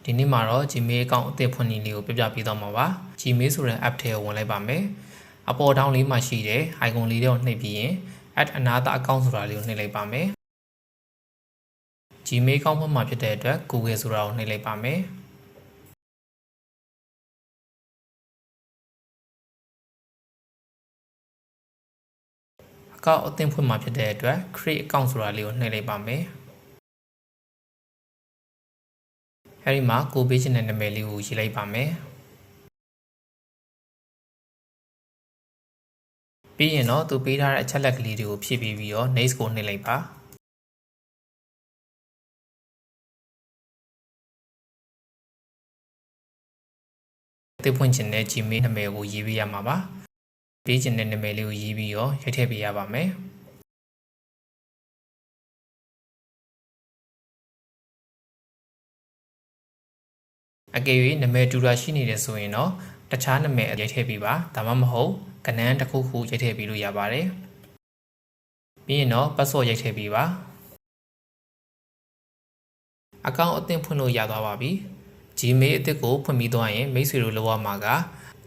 ဒီနေ့မှာတော့ Gmail account အသစ်ဖွင့်နည်းလေးကိုပြပြပေးသွားမှာပါ Gmail ဆိုတဲ့ app ထဲကိုဝင်လိုက်ပါမယ်အပေါ်ထောင်းလေးမှာရှိတဲ့ icon လေးတွေကိုနှိပ်ပြီးရင် add another account ဆိုတာလေးကိုနှိပ်လိုက်ပါမယ် Gmail account မှာဖြစ်တဲ့အတွက် Google ဆိုတာကိုနှိပ်လိုက်ပါမယ်အကောင့်အသစ်ဖွင့်မှာဖြစ်တဲ့အတွက် create account ဆိုတာလေးကိုနှိပ်လိုက်ပါမယ်အဲဒီမှာကိုပေးချင်တဲ့နာမည်လေးကိုရေးလိုက်ပါမယ်ပြီးရင်တော့သူပေးထားတဲ့အချက်လက်ကလေးတွေကိုဖြည့်ပြီးတော့ next ကိုနှိပ်လိုက်ပါအသစ်ဖွင့်ချင်တဲ့ Gmail နာမည်ကိုရေးပေးရမှာပါပေးချင်တဲ့နာမည်လေးကိုရေးပြီးတော့ရိုက်ထည့်ပေးရပါမယ်အကယ်၍နာမည်တူတာရှိနေတယ်ဆိုရင်တော့တခြားနာမည်ရိုက်ထည့်ပေးပါဒါမှမဟုတ်ကဏ္ဍတစ်ခုခုရိုက်ထည့်ပေးလို့ရပါတယ်ပြီးရင်တော့ password ရိုက်ထည့်ပေးပါအကောင့်အသစ်ဖွင့်လို့ရသွားပါပြီ Gmail အသစ်ကိုဖွင့်ပြီးသွားရင်မိတ်ဆွေတို့လုပ်ရမှာက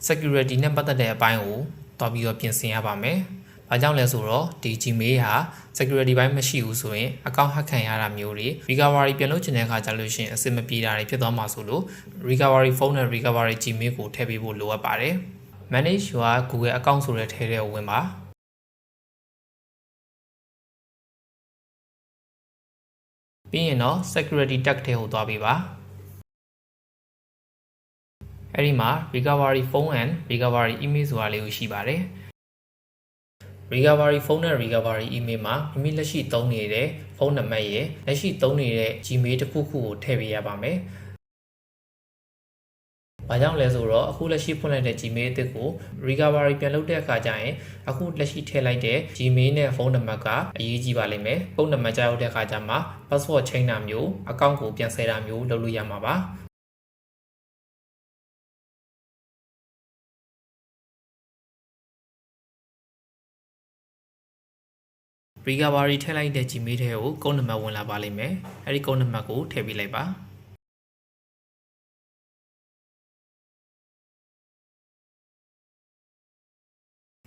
security နဲ့ပတ်သက်တဲ့အပိုင်းကိုတွားပြီးတော့ပြင်ဆင်ရပါမယ်။ဘာကြောင့်လဲဆိုတော့ဒီ Gmail ဟာ security ဘိုင်းမရှိဘူးဆိုရင် account hack ခံရတာမျိုးတွေ recovery ပြန်လုပ်ချင်တဲ့အခါကျလို့ရှိရင်အဆင်မပြေတာတွေဖြစ်သွားမှာဆိုလို့ recovery phone နဲ့ recovery Gmail ကိုထည့်ပေးဖို့လိုအပ်ပါတယ်။ manage your Google account ဆိုတဲ့ထဲထဲကိုဝင်ပါပြီးရင်တော့ security tag ထဲကိုသွားပေးပါအဲ့ဒီမှာ recovery phone and recovery email ဆိုတာလေးကိုရှိပါတယ် recovery phone နဲ့ recovery email မှာမိမိလက်ရှိသုံးနေတဲ့ဖုန်းနံပါတ်ရဲ့လက်ရှိသုံးနေတဲ့ Gmail တစ်ခုခုကိုထည့်ပေးရပါမယ်။ဘာကြောင့်လဲဆိုတော့အခုလက်ရှိဖွင့်လိုက်တဲ့ Gmail အသစ်ကို recovery ပြန်လုပ်တဲ့အခါကျရင်အခုလက်ရှိထည့်လိုက်တဲ့ Gmail နဲ့ဖုန်းနံပါတ်ကအရေးကြီးပါလိမ့်မယ်။ဖုန်းနံပါတ်ကြားရောက်တဲ့အခါကျမှ password change တာမျိုး account ကိုပြန်ဆယ်တာမျိုးလုပ်လို့ရမှာပါ။ recovery ထည့်လိုက်တဲ့ Gmail ထဲကိုကုန်းနံပါတ်ဝင်လာပါလိမ့်မယ်။အဲဒီကုန်းနံပါတ်ကိုထည့်ပေးလိုက်ပါ။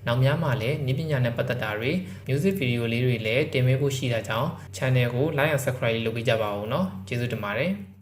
နောက်များမှာလည်းနည်းပညာနဲ့ပတ်သက်တာတွေ music video လေးတွေလည်းတင်ပေးဖို့ရှိတာကြောင့် channel ကို like and subscribe လုပ်ပေးကြပါဦးเนาะကျေးဇူးတင်ပါတယ်။